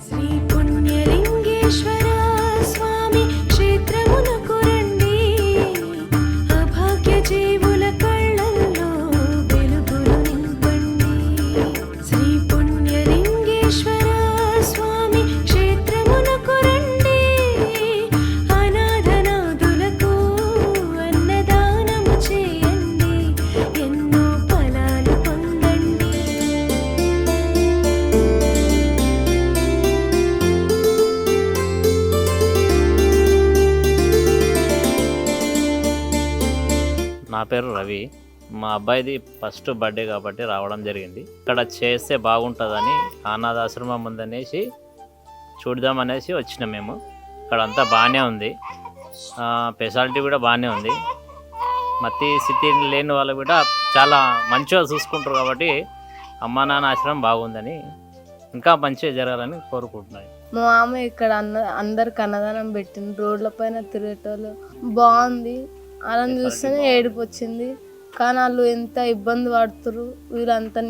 శ్రీ పుణ్యలింగేశ్వర స్వామి క్షేత్రమునకు రండి, అభాగ్య జీవుల కళ్ళల్లో వెలుగులు నింపండి. శ్రీ పుణ్యలింగేశ్వర స్వామి క్షేత్రమునకు రండి, అనాథనాథులకు అన్నదానము చేయండి, ఎన్నో ఫలాలు పొందండి. నా పేరు రవి. మా అబ్బాయిది ఫస్ట్ బర్త్డే కాబట్టి రావడం జరిగింది. ఇక్కడ చేస్తే బాగుంటుందని అనాథాశ్రమం ఉందనేసి చూద్దామనేసి వచ్చినాం మేము. ఇక్కడ అంతా బాగానే ఉంది, ఫెసిలిటీ కూడా బాగానే ఉంది. మత్తి స్థితి లేని వాళ్ళు కూడా చాలా మంచిగా చూసుకుంటారు కాబట్టి అమ్మా నాన్న ఆశ్రమం బాగుందని, ఇంకా మంచిగా జరగాలని కోరుకుంటున్నాను. మా మామ ఇక్కడ అందరికి అన్నదానం పెట్టింది, రోడ్ల పైన తిరిగేటోళ్ళు బాగుంది. వాళ్ళని చూస్తేనే ఏడుపు వచ్చింది. కానీ వాళ్ళు ఎంత ఇబ్బంది పడుతురు, వీళ్ళంతా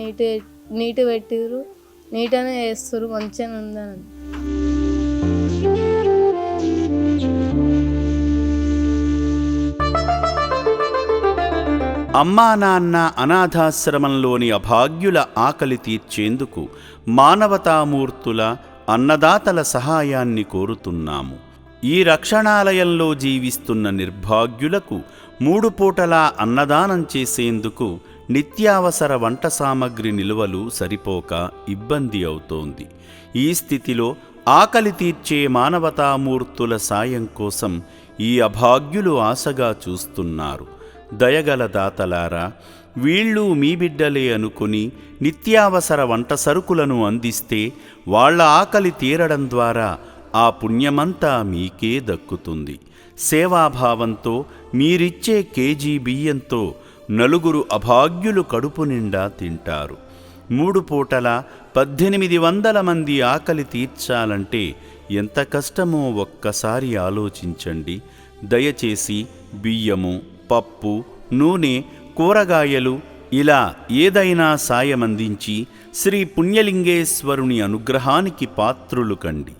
నీట్ పెట్టిరు, నీట్గానే చేస్తారు, మంచిగానే ఉందని. అమ్మా నాన్న అనాథాశ్రమంలోని అభాగ్యుల ఆకలి తీర్చేందుకు మానవతామూర్తుల అన్నదాతల సహాయాన్ని కోరుతున్నాము. ఈ రక్షణాలయంలో జీవిస్తున్న నిర్భాగ్యులకు 3 పూటలా అన్నదానం చేసేందుకు నిత్యావసర వంట సామగ్రి నిల్వలు సరిపోక ఇబ్బంది అవుతోంది. ఈ స్థితిలో ఆకలి తీర్చే మానవతామూర్తుల సాయం కోసం ఈ అభాగ్యులు ఆశగా చూస్తున్నారు. దయగల దాతలారా, వీళ్ళు మీ బిడ్డలే అనుకుని నిత్యావసర వంట సరుకులను అందిస్తే వాళ్ళ ఆకలి తీరడం ద్వారా ఆ పుణ్యమంతా మీకే దక్కుతుంది. సేవాభావంతో మీరిచ్చే కేజీ బియ్యంతో 4 అభాగ్యులు కడుపు నిండా తింటారు. 3 పూటల 1800 మంది ఆకలి తీర్చాలంటే ఎంత కష్టమో ఒక్కసారి ఆలోచించండి. దయచేసి బియ్యము, పప్పు, నూనె, కూరగాయలు ఇలా ఏదైనా సాయమందించి శ్రీ పుణ్యలింగేశ్వరుని అనుగ్రహానికి పాత్రులు కండి.